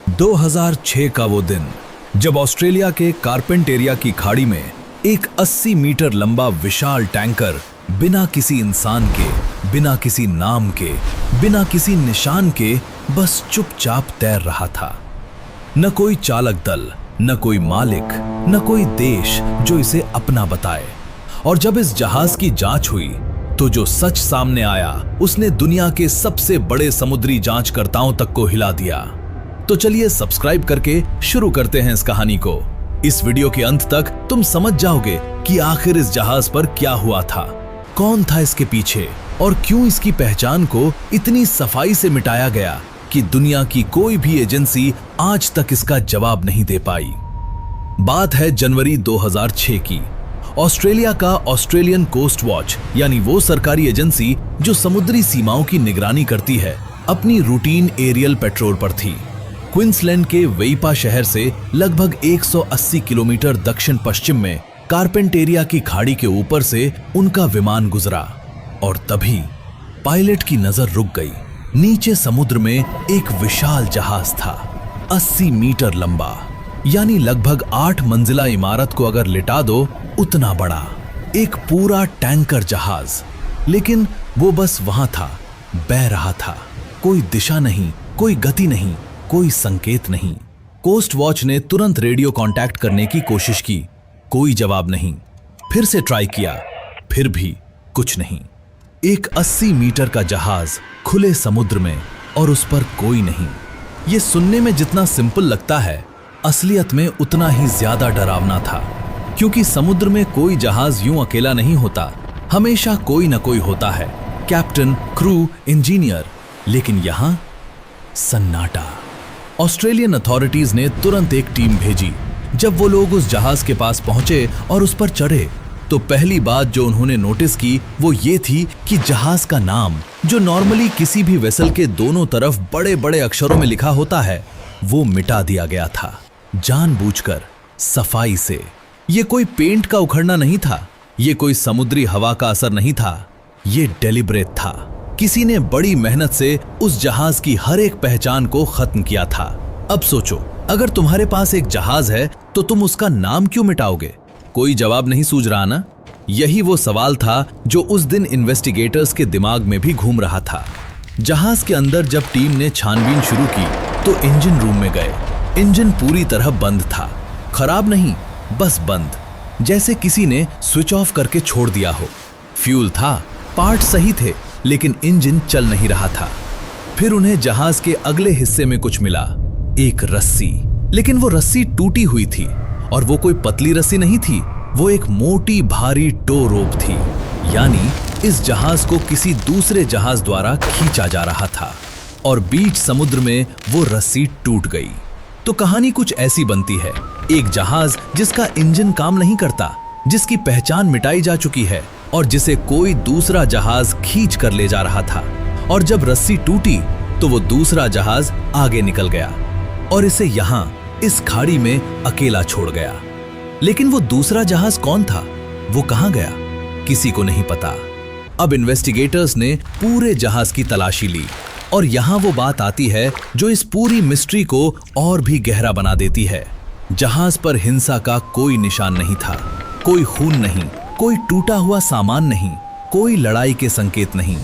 2006 का वो दिन, जब ऑस्ट्रेलिया के कारपेंटेरिया की खाड़ी में एक 80 मीटर लंबा विशाल टैंकर बिना किसी इंसान के, बिना किसी नाम के, बिना किसी निशान के बस चुपचाप तैर रहा था। न कोई चालक दल, न कोई मालिक, न कोई देश जो इसे अपना बताए। और जब इस जहाज की जांच हुई तो जो सच सामने आया उसने दुनिया के सबसे बड़े समुद्री जांचकर्ताओं तक को हिला दिया। तो चलिए सब्सक्राइब करके शुरू करते हैं इस कहानी को। इस वीडियो के अंत तक तुम समझ जाओगे कि आखिर इस जहाज पर क्या हुआ था, कौन था इसके पीछे और क्यों इसकी पहचान को इतनी सफाई से मिटाया गया कि दुनिया की कोई भी एजेंसी आज तक इसका जवाब नहीं दे पाई। बात है जनवरी 2006 की। ऑस्ट्रेलिया का ऑस्ट्रेलियन कोस्ट वॉच, यानी वो सरकारी एजेंसी जो समुद्री सीमाओं की निगरानी करती है, अपनी रूटीन एरियल पेट्रोल पर थी। क्वींसलैंड के वेइपा शहर से लगभग 180 किलोमीटर दक्षिण पश्चिम में कारपेंटेरिया की खाड़ी के ऊपर से उनका विमान गुजरा और तभी पायलट की नजर रुक गई। नीचे समुद्र में एक विशाल जहाज था, 80 मीटर लंबा, यानी लगभग 8 मंजिला इमारत को अगर लिटा दो उतना बड़ा, एक पूरा टैंकर जहाज। लेकिन वो बस वहां था, बह रहा था। कोई दिशा नहीं, कोई गति नहीं, कोई संकेत नहीं। कोस्ट वॉच ने तुरंत रेडियो कांटेक्ट करने की कोशिश की, कोई जवाब नहीं। फिर से ट्राई किया, फिर भी कुछ नहीं। एक 80 मीटर का जहाज खुले समुद्र में और उस पर कोई नहीं। ये सुनने में जितना सिंपल लगता है, असलियत में उतना ही ज्यादा डरावना था, क्योंकि समुद्र में कोई जहाज यूं अकेला नहीं होता, हमेशा कोई न कोई होता है, कैप्टन, क्रू, इंजीनियर। लेकिन यहां सन्नाटा। ऑस्ट्रेलियन अथॉरिटीज ने तुरंत एक टीम भेजी। जब वो लोग उस जहाज के पास पहुंचे और उस पर चढ़े तो पहली बात जो उन्होंने नोटिस की वो ये थी कि जहाज का नाम, जो नॉर्मली किसी भी वेसल के दोनों तरफ बड़े बड़े अक्षरों में लिखा होता है, वो मिटा दिया गया था, जानबूझकर, सफाई से। ये कोई पेंट का उखड़ना नहीं था, ये कोई समुद्री हवा का असर नहीं था, ये डेलिब्रेट था। किसी ने बड़ी मेहनत से उस जहाज की हर एक पहचान को खत्म किया था। अब सोचो, अगर तुम्हारे पास एक जहाज है तो तुम उसका नाम क्यों मिटाओगे? कोई जवाब नहीं सूझ रहा ना? यही वो सवाल था जो उस दिन इन्वेस्टिगेटर्स के दिमाग में भी घूम रहा था। जहाज के अंदर जब टीम ने छानबीन शुरू की तो इंजन रूम में गए। इंजन पूरी तरह बंद था, खराब नहीं, बस बंद, जैसे किसी ने स्विच ऑफ करके छोड़ दिया हो। फ्यूल था, पार्ट सही थे, लेकिन इंजन चल नहीं रहा था। फिर उन्हें जहाज के अगले हिस्से में कुछ मिला, एक रस्सी। लेकिन वो रस्सी टूटी हुई थी और वो कोई पतली रस्सी नहीं थी, वो एक मोटी भारी टो रोप थी, यानी इस जहाज को किसी दूसरे जहाज द्वारा खींचा जा रहा था और बीच समुद्र में वो रस्सी टूट गई। तो कहानी कुछ ऐसी बनती है, एक जहाज जिसका इंजन काम नहीं करता, जिसकी पहचान मिटाई जा चुकी है और जिसे कोई दूसरा जहाज खींच कर ले जा रहा था। और जब रस्सी टूटी तो वो दूसरा जहाज आगे निकल गया और इसे यहां इस खाड़ी में अकेला छोड़ गया। लेकिन वो दूसरा जहाज कौन था, वो कहां गया, किसी को नहीं पता। अब इन्वेस्टिगेटर्स ने पूरे जहाज की तलाशी ली और यहां वो बात आती है जो इस पूरी मिस्ट्री को और भी गहरा बना देती है। जहाज पर हिंसा का कोई निशान नहीं था, कोई खून नहीं, कोई टूटा हुआ सामान नहीं, कोई लड़ाई के संकेत नहीं।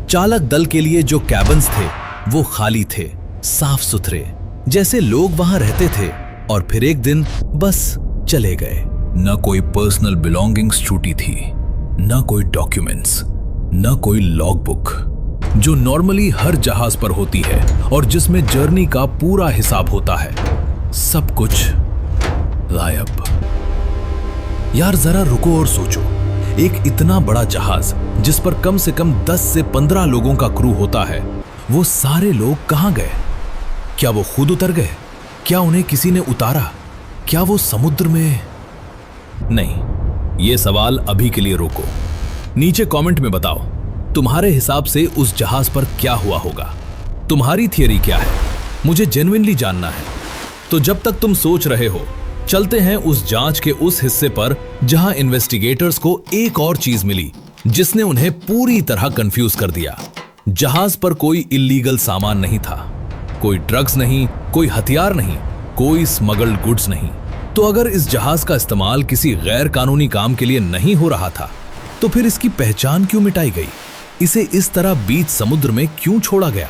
चालक दल के लिए जो कैबिन्स थे वो खाली थे, साफ सुथरे, जैसे लोग वहां रहते थे और फिर एक दिन बस चले गए। न कोई पर्सनल बिलोंगिंग्स छूटी थी, न कोई डॉक्यूमेंट्स, न कोई लॉग बुक जो नॉर्मली हर जहाज पर होती है और जिसमें जर्नी का पूरा हिसाब होता है। सब कुछ गायब। यार जरा रुको और सोचो, एक इतना बड़ा जहाज जिस पर कम से कम 10 से 15 लोगों का क्रू होता है, वो सारे लोग कहां गए? क्या वो खुद उतर गए? क्या उन्हें किसी ने उतारा? क्या वो समुद्र में? नहीं, ये सवाल अभी के लिए रोको। नीचे कमेंट में बताओ तुम्हारे हिसाब से उस जहाज पर क्या हुआ होगा। तुम्हारी थियरी क्या है, मुझे जेन्युइनली जानना है। तो जब तक तुम सोच रहे हो, चलते हैं उस जांच के उस हिस्से पर जहां इन्वेस्टिगेटर्स को एक और चीज मिली जिसने उन्हें पूरी तरह कंफ्यूज कर दिया। जहाज पर कोई इल्लीगल सामान नहीं था, कोई ड्रग्स नहीं, कोई हथियार नहीं, कोई स्मगल्ड गुड्स नहीं। तो अगर इस जहाज का इस्तेमाल किसी गैर कानूनी काम के लिए नहीं हो रहा था, तो फिर इसकी पहचान क्यों मिटाई गई? इसे इस तरह बीच समुद्र में क्यों छोड़ा गया?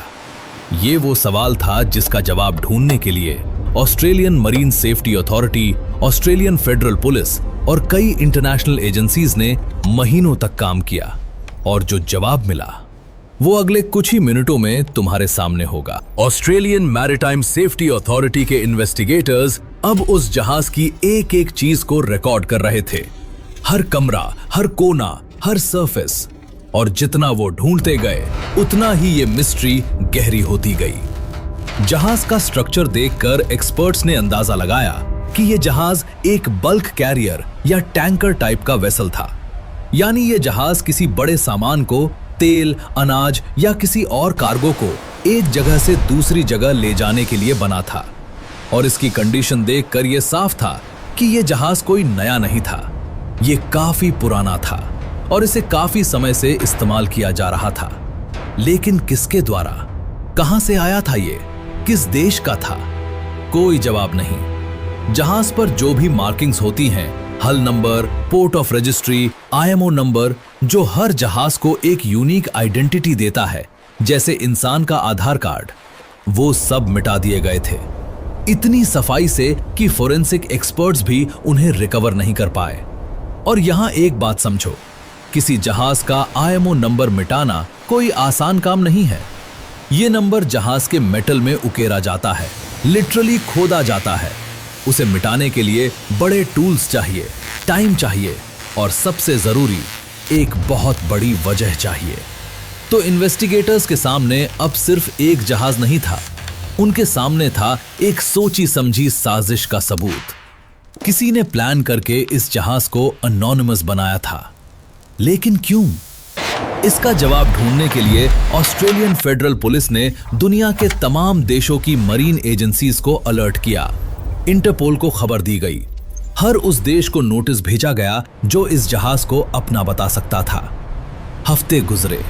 ये वो सवाल था जिसका जवाब ढूंढने के लिए Australian marine safety authority, Australian federal police और कई इंटरनेशनल एजेंसीज ने महीनों तक काम किया। और जो जवाब मिला वो अगले कुछ ही मिनटों में तुम्हारे सामने होगा। ऑस्ट्रेलियन मैरिटाइम सेफ्टी अथॉरिटी के इन्वेस्टिगेटर्स अब उस जहाज की एक एक चीज को रिकॉर्ड कर रहे थे, हर कमरा, हर कोना, हर सरफेस। और जितना वो ढूंढते गए उतना ही ये मिस्ट्री गहरी होती गई। जहाज का स्ट्रक्चर देखकर एक्सपर्ट्स ने अंदाजा लगाया कि ये जहाज एक बल्क कैरियर या टैंकर टाइप का वेसल था। यानी ये जहाज किसी बड़े सामान को, तेल, अनाज या किसी और कार्गो को एक जगह से दूसरी जगह ले जाने के लिए बना था। और इसकी कंडीशन देखकर यह साफ था कि यह जहाज कोई नया नहीं था, ये काफी पुराना था और इसे काफी समय से इस्तेमाल किया जा रहा था। लेकिन किसके द्वारा, कहां से आया था ये, किस देश का था? कोई जवाब नहीं। जहाज पर जो भी मार्किंग्स होती हैं, हल number, port of registry, IMO number, जो हर जहाज को एक यूनिक आइडेंटिटी देता है, जैसे इंसान का आधार कार्ड, वो सब मिटा दिए गए थे इतनी सफाई से कि फोरेंसिक एक्सपर्ट्स भी उन्हें रिकवर नहीं कर पाए। और यहां एक बात समझो, किसी जहाज का आईएमओ नंबर मिटाना कोई आसान काम नहीं है। ये नंबर जहाज के मेटल में उकेरा जाता है, लिटरली खोदा जाता है। उसे मिटाने के लिए बड़े टूल्स चाहिए, टाइम चाहिए और सबसे जरूरी एक बहुत बड़ी वजह चाहिए। तो इन्वेस्टिगेटर्स के सामने अब सिर्फ एक जहाज नहीं था, उनके सामने था एक सोची समझी साजिश का सबूत। किसी ने प्लान करके इस जहाज को अनोनिमस बनाया था। लेकिन क्यों? इसका जवाब ढूंढने के लिए ऑस्ट्रेलियन फेडरल पुलिस ने दुनिया के तमाम देशों की मरीन एजेंसीज को अलर्ट किया। इंटरपोल को खबर दी गई। हर उस देश को नोटिस भेजा गया जो इस जहाज को अपना बता सकता था। हफ्ते गुजरे,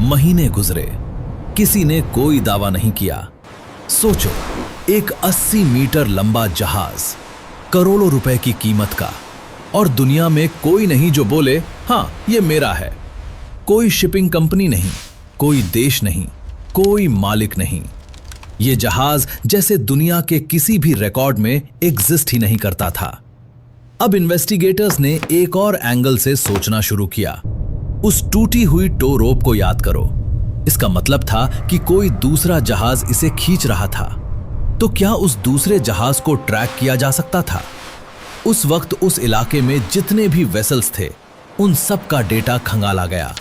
महीने गुजरे, किसी ने कोई दावा नहीं किया। सोचो, एक 80 मीटर लंबा जहाज, करोड़ों रुपए की कीमत का, और दुनिया में कोई नहीं जो बोले हाँ ये मेरा है। कोई शिपिंग कंपनी नहीं, कोई देश नहीं, कोई मालिक नहीं। ये जहाज जैसे दुनिया के किसी भी रिकॉर्ड में एग्जिस्ट ही नहीं करता था। अब इन्वेस्टिगेटर्स ने एक और एंगल से सोचना शुरू किया। उस टूटी हुई टो रोप को याद करो। इसका मतलब था कि कोई दूसरा जहाज इसे खींच रहा था। तो क्या उस दूसरे जहाज को ट्रैक किया जा सकता था? उस वक्त उस इलाके में जितने भी वेसल्स थे, उन सब का डेटा खंगाला गया।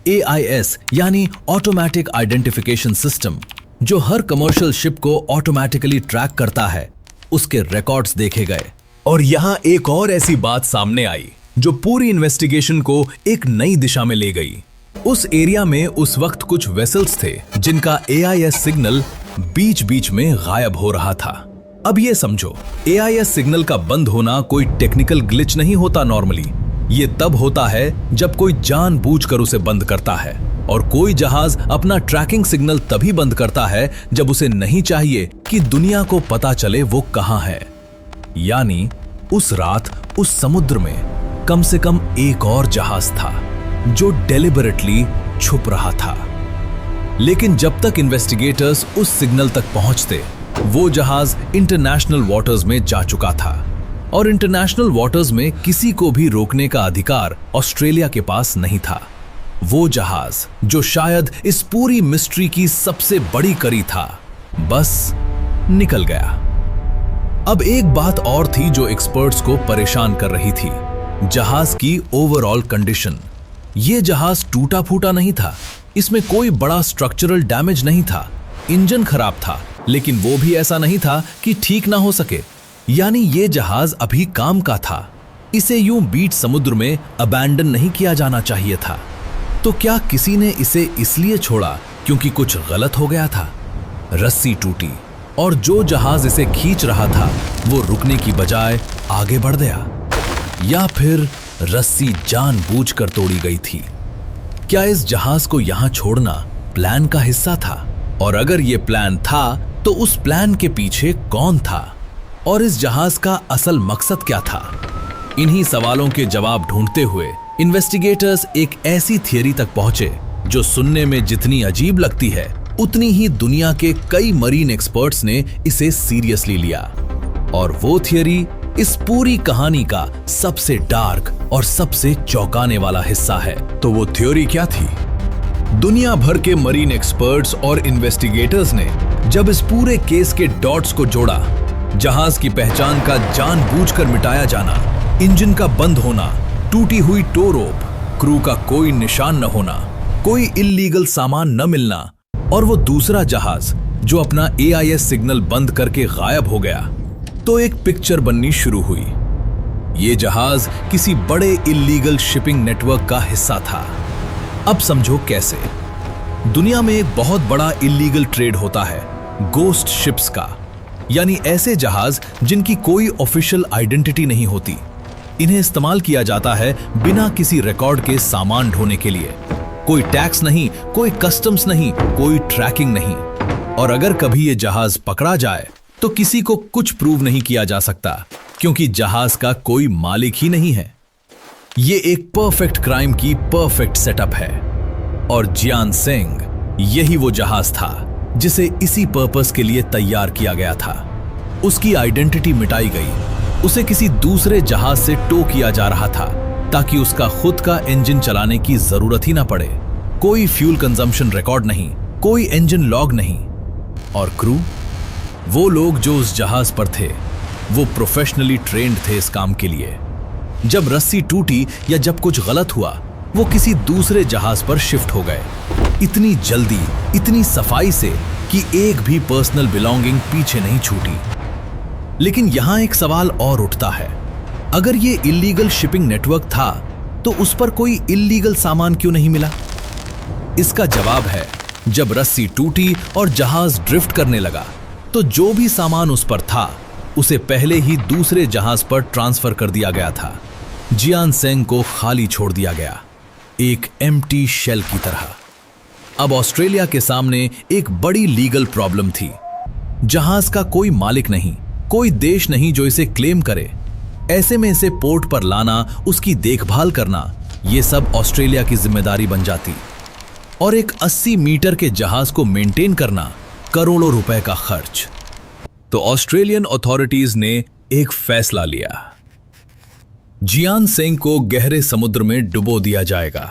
AIS यानी ऑटोमेटिक आइडेंटिफिकेशन सिस्टम, जो हर कमर्शियल शिप को ऑटोमेटिकली ट्रैक करता है, उसके रिकॉर्ड्स देखे गए। और यहां एक और ऐसी बात सामने आई जो पूरी इन्वेस्टिगेशन को एक नई दिशा में ले गई। उस एरिया में उस वक्त कुछ वेसल्स थे जिनका AIS सिग्नल बीच बीच में गायब हो रहा था। अब ये समझो, AIS सिग्नल का बंद होना कोई टेक्निकल ग्लिच नहीं होता। नॉर्मली ये तब होता है जब कोई जानबूझकर उसे बंद करता है। और कोई जहाज अपना ट्रैकिंग सिग्नल तभी बंद करता है जब उसे नहीं चाहिए कि दुनिया को पता चले वो कहां है। यानी उस रात उस समुद्र में कम से कम एक और जहाज था जो डेलिबरेटली छुप रहा था। लेकिन जब तक इन्वेस्टिगेटर्स उस सिग्नल तक पहुंचते, वो जहाज इंटरनेशनल वाटर्स में जा चुका था। और इंटरनेशनल वाटर्स में किसी को भी रोकने का अधिकार ऑस्ट्रेलिया के पास नहीं था। वो जहाज जो शायद इस पूरी मिस्ट्री की सबसे बड़ी कड़ी था, बस निकल गया। अब एक बात और थी जो एक्सपर्ट्स को परेशान कर रही थी, जहाज की ओवरऑल कंडीशन। ये जहाज टूटा फूटा नहीं था, इसमें कोई बड़ा स्ट्रक्चरल डैमेज नहीं था। इंजन खराब था, लेकिन वो भी ऐसा नहीं था कि ठीक ना हो सके। यानी ये जहाज अभी काम का था। इसे यूं बीच समुद्र में अबैंडन नहीं किया जाना चाहिए था। तो क्या किसी ने इसे इसलिए छोड़ा क्योंकि कुछ गलत हो गया था? रस्सी टूटी और जो जहाज इसे खींच रहा था वो रुकने की बजाय आगे बढ़ गया, या फिर रस्सी जानबूझकर तोड़ी गई थी? क्या इस जहाज को यहां छोड़ना प्लान का हिस्सा था? और अगर ये प्लान था तो उस प्लान के पीछे कौन था और इस जहाज का असल मकसद क्या था? इन्हीं सवालों के जवाब ढूंढते हुए इन्वेस्टिगेटर्स एक ऐसी थियरी तक पहुंचे जो सुनने में जितनी अजीब लगती है उतनी ही दुनिया के कई मरीन एक्सपर्ट्स ने इसे सीरियसली लिया। और वो थियरी इस पूरी कहानी का सबसे डार्क और सबसे चौंकाने वाला हिस्सा है। तो वो थ्योरी क्या थी? दुनिया भर के मरीन एक्सपर्ट्स और इन्वेस्टिगेटर्स ने जब इस पूरे केस के डॉट्स को जोड़ा, जहाज की पहचान का जानबूझकर मिटाया जाना, इंजन का बंद होना, टूटी हुई टो रोप, क्रू का कोई निशान न होना, कोई इल्लीगल सामान न मिलना और वो दूसरा जहाज जो अपना AIS सिग्नल बंद करके गायब हो गया, तो एक पिक्चर बननी शुरू हुई। ये जहाज किसी बड़े इल्लीगल शिपिंग नेटवर्क का हिस्सा था। अब समझो कैसे। दुनिया में एक बहुत बड़ा इल्लीगल ट्रेड होता है गोस्ट शिप्स का, यानी ऐसे जहाज जिनकी कोई ऑफिशियल आइडेंटिटी नहीं होती। इन्हें इस्तेमाल किया जाता है बिना किसी रिकॉर्ड के सामान ढोने के लिए। कोई टैक्स नहीं, कोई कस्टम्स नहीं, कोई ट्रैकिंग नहीं। और अगर कभी ये जहाज पकड़ा जाए तो किसी को कुछ प्रूव नहीं किया जा सकता, क्योंकि जहाज का कोई मालिक ही नहीं है। ये एक परफेक्ट क्राइम की परफेक्ट सेटअप है। और जियान सेंग यही वो जहाज था जिसे इसी पर्पस के लिए तैयार किया गया था। उसकी आइडेंटिटी मिटाई गई। उसे किसी दूसरे जहाज से टो किया जा रहा था ताकि उसका खुद का इंजन चलाने की जरूरत ही ना पड़े। कोई फ्यूल कंजम्पशन रिकॉर्ड नहीं, कोई इंजन लॉग नहीं। और क्रू, वो लोग जो उस जहाज पर थे, वो प्रोफेशनली ट्रेंड थे इस काम के लिए। जब रस्सी टूटी या जब कुछ गलत हुआ, वो किसी दूसरे जहाज पर शिफ्ट हो गए, इतनी जल्दी, इतनी सफाई से कि एक भी पर्सनल बिलोंगिंग पीछे नहीं छूटी। लेकिन यहां एक सवाल और उठता है, अगर ये इल्लीगल शिपिंग नेटवर्क था तो उस पर कोई इल्लीगल सामान क्यों नहीं मिला? इसका जवाब है, जब रस्सी टूटी और जहाज ड्रिफ्ट करने लगा तो जो भी सामान उस पर था उसे पहले ही दूसरे जहाज पर ट्रांसफर कर दिया गया था। जियान सेंग को खाली छोड़ दिया गया, एक एम्प्टी शेल की तरह। अब ऑस्ट्रेलिया के सामने एक बड़ी लीगल प्रॉब्लम थी। जहाज का कोई मालिक नहीं, कोई देश नहीं जो इसे क्लेम करे। ऐसे में इसे पोर्ट पर लाना, उसकी देखभाल करना, ये सब ऑस्ट्रेलिया की जिम्मेदारी बन जाती। और एक 80 मीटर के जहाज को मेंटेन करना, करोड़ों रुपए का खर्च। तो ऑस्ट्रेलियन अथॉरिटीज ने एक फैसला लिया। जियान सेंग को गहरे समुद्र में डुबो दिया जाएगा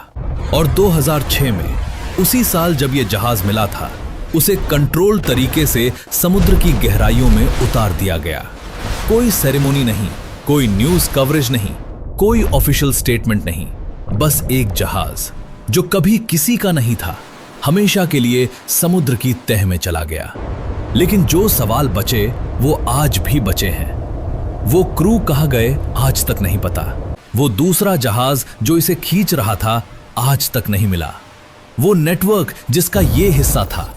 और 2006 में, उसी साल जब यह जहाज मिला था, उसे कंट्रोल तरीके से समुद्र की गहराइयों में उतार दिया गया। कोई सेरेमनी नहीं, कोई न्यूज कवरेज नहीं, कोई ऑफिशियल स्टेटमेंट नहीं, बस एक जहाज जो कभी किसी का नहीं था, हमेशा के लिए समुद्र की तह में चला गया। लेकिन जो सवाल बचे वो आज भी बचे हैं। वो क्रू कहाँ गए आज तक नहीं पता। वो दूसरा जहाज जो इसे खींच रहा था आज तक नहीं मिला। वो नेटवर्क जिसका ये हिस्सा था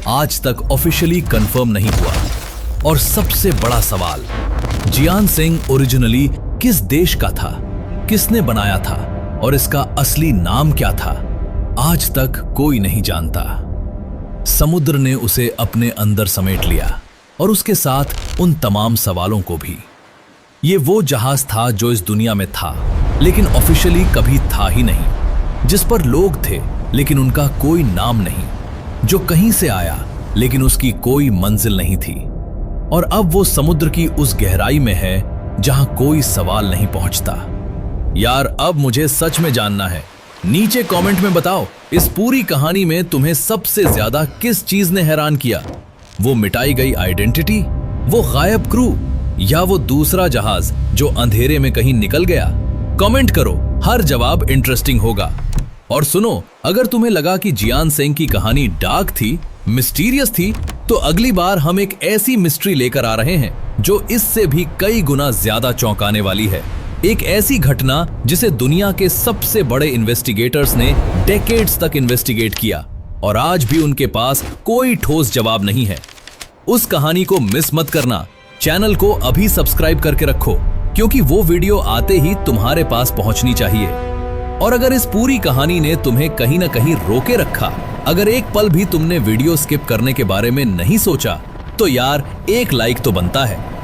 आज तक ऑफिशियली कंफर्म नहीं हुआ। और सबसे बड़ा सवाल, जियान सेंग ओरिजिनली किस देश का था, किसने बनाया था और इसका असली नाम क्या था, आज तक कोई नहीं जानता। समुद्र ने उसे अपने अंदर समेट लिया और उसके साथ उन तमाम सवालों को भी। ये वो जहाज था जो इस दुनिया में था लेकिन ऑफिशियली कभी था ही नहीं, जिस पर लोग थे लेकिन उनका कोई नाम नहीं, जो कहीं से आया लेकिन उसकी कोई मंजिल नहीं थी। और अब वो समुद्र की उस गहराई में है जहां कोई सवाल नहीं पहुंचता। यार, अब मुझे सच में जानना है। नीचे कमेंट में बताओ, इस पूरी कहानी में तुम्हें सबसे ज्यादा किस चीज ने हैरान किया? वो मिटाई गई आइडेंटिटी, वो गायब क्रू, या वो दूसरा जहाज जो अंधेरे में कहीं निकल गया? कमेंट करो, हर जवाब इंटरेस्टिंग होगा। और सुनो, अगर तुम्हें लगा कि जियान सेंग की कहानी डार्क थी, मिस्टीरियस थी, तो अगली बार हम एक ऐसी मिस्ट्री लेकर आ रहे हैं जो इससे भी कई गुना ज्यादा चौंकाने वाली है। एक ऐसी घटना जिसे दुनिया के सबसे बड़े इन्वेस्टिगेटर्स ने डेकेड्स तक इन्वेस्टिगेट किया और आज भी उनके पास कोई ठोस जवाब नहीं है। उस कहानी को मिस मत करना। चैनल को अभी सब्सक्राइब करके रखो, क्योंकि वो वीडियो आते ही तुम्हारे पास पहुंचनी चाहिए। और अगर इस पूरी कहानी ने तुम्हें कहीं ना कहीं रोके रखा, अगर एक पल भी तुमने वीडियो स्किप करने के बारे में नहीं सोचा, तो यार एक लाइक तो बनता है।